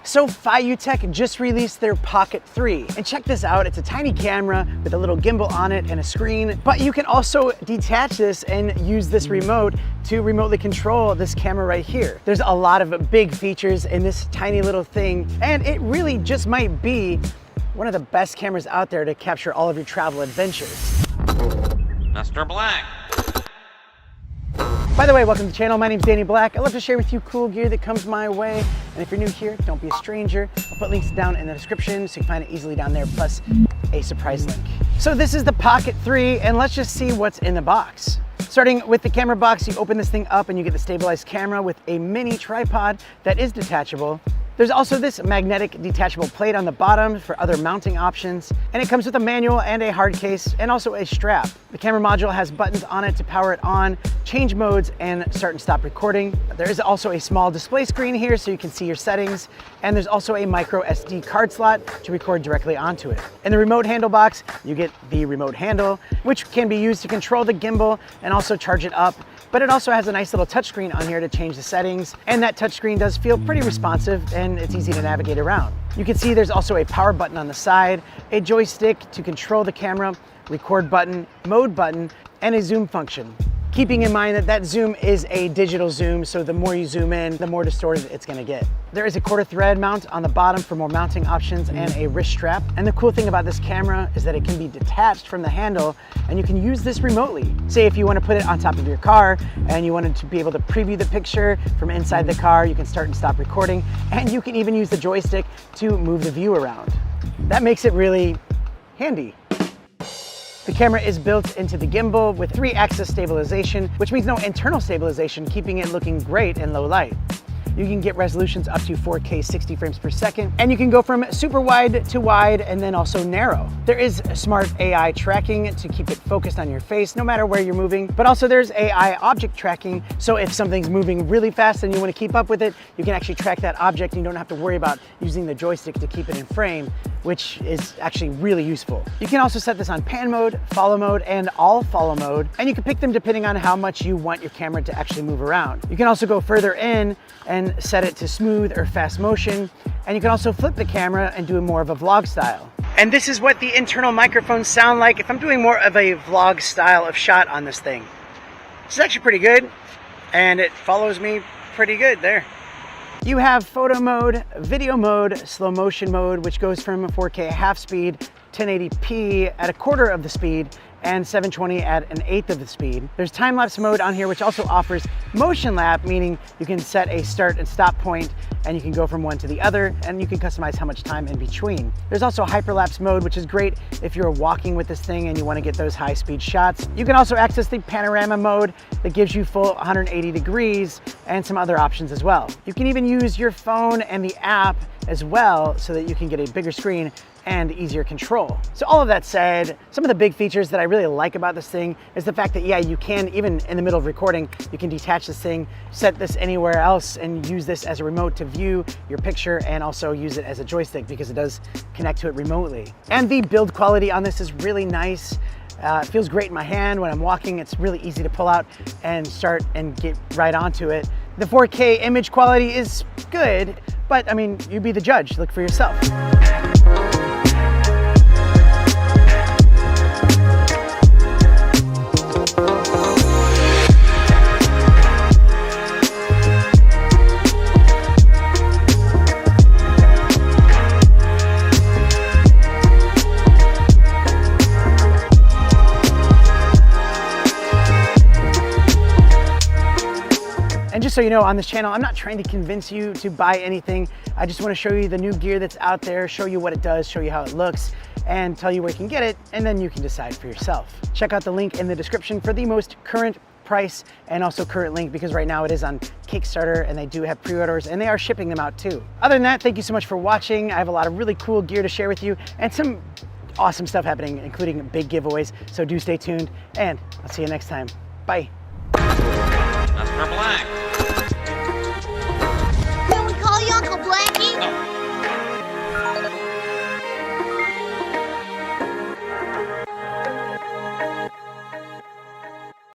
So FeiyuTech just released their Pocket 3, and check this out, it's a tiny camera with a little gimbal on it and a screen, but you can also detach this and use this remote to remotely control this camera right here. There's a lot of big features in this tiny little thing, and it really just might be one of the best cameras out there to capture all of your travel adventures. Mr. Black. By the way, welcome to the channel. My name's Danny Black. I love to share with you cool gear that comes my way. And if you're new here, don't be a stranger. I'll put links down in the description so you can find it easily down there, plus a surprise link. So this is the Pocket 3, and let's just see what's in the box. Starting with the camera box, you open this thing up and you get the stabilized camera with a mini tripod that is detachable. There's also this magnetic detachable plate on the bottom for other mounting options, and it comes with a manual and a hard case and also a strap. The camera module has buttons on it to power it on, change modes, and start and stop recording. There is also a small display screen here so you can see your settings, and there's also a micro SD card slot to record directly onto it. In the remote handle box, you get the remote handle, which can be used to control the gimbal and also charge it up. But it also has a nice little touchscreen on here to change the settings, and that touchscreen does feel pretty responsive and it's easy to navigate around. You can see there's also a power button on the side, a joystick to control the camera, record button, mode button, and a zoom function. Keeping in mind that zoom is a digital zoom, so the more you zoom in, the more distorted it's gonna get. There is a quarter thread mount on the bottom for more mounting options and a wrist strap. And the cool thing about this camera is that it can be detached from the handle and you can use this remotely. Say if you wanna put it on top of your car and you wanted to be able to preview the picture from inside the car, you can start and stop recording, and you can even use the joystick to move the view around. That makes it really handy. The camera is built into the gimbal with 3-axis stabilization, which means no internal stabilization, keeping it looking great in low light. You can get resolutions up to 4K 60 frames per second, and you can go from super wide to wide and then also narrow. There is smart AI tracking to keep it focused on your face no matter where you're moving, but also there's AI object tracking, so if something's moving really fast and you want to keep up with it, you can actually track that object and you don't have to worry about using the joystick to keep it in frame, which is actually really useful. You can also set this on pan mode, follow mode, and all follow mode, and you can pick them depending on how much you want your camera to actually move around. You can also go further in and set it to smooth or fast motion, and you can also flip the camera and do more of a vlog style. And this is what the internal microphones sound like if I'm doing more of a vlog style of shot on this thing. This is actually pretty good, and it follows me pretty good there. You have photo mode, video mode, slow motion mode, which goes from 4K half speed, 1080p at a quarter of the speed, and 720 at an eighth of the speed. There's time-lapse mode on here, which also offers motion lap, meaning you can set a start and stop point and you can go from one to the other, and you can customize how much time in between. There's also hyperlapse mode, which is great if you're walking with this thing and you want to get those high-speed shots. You can also access the panorama mode that gives you full 180 degrees and some other options as well. You can even use your phone and the app as well so that you can get a bigger screen and easier control. So all of that said, some of the big features that I really like about this thing is the fact that, yeah, you can, even in the middle of recording, you can detach this thing, set this anywhere else, and use this as a remote to view your picture and also use it as a joystick because it does connect to it remotely. And the build quality on this is really nice. It feels great in my hand when I'm walking. It's really easy to pull out and start and get right onto it. The 4K image quality is good, but I mean, you be the judge, look for yourself. And just so you know, on this channel, I'm not trying to convince you to buy anything. I just want to show you the new gear that's out there, show you what it does, show you how it looks, and tell you where you can get it, and then you can decide for yourself. Check out the link in the description for the most current price and also current link, because right now it is on Kickstarter and they do have pre-orders and they are shipping them out too. Other than that, thank you so much for watching. I have a lot of really cool gear to share with you and some awesome stuff happening, including big giveaways. So do stay tuned, and I'll see you next time. Bye.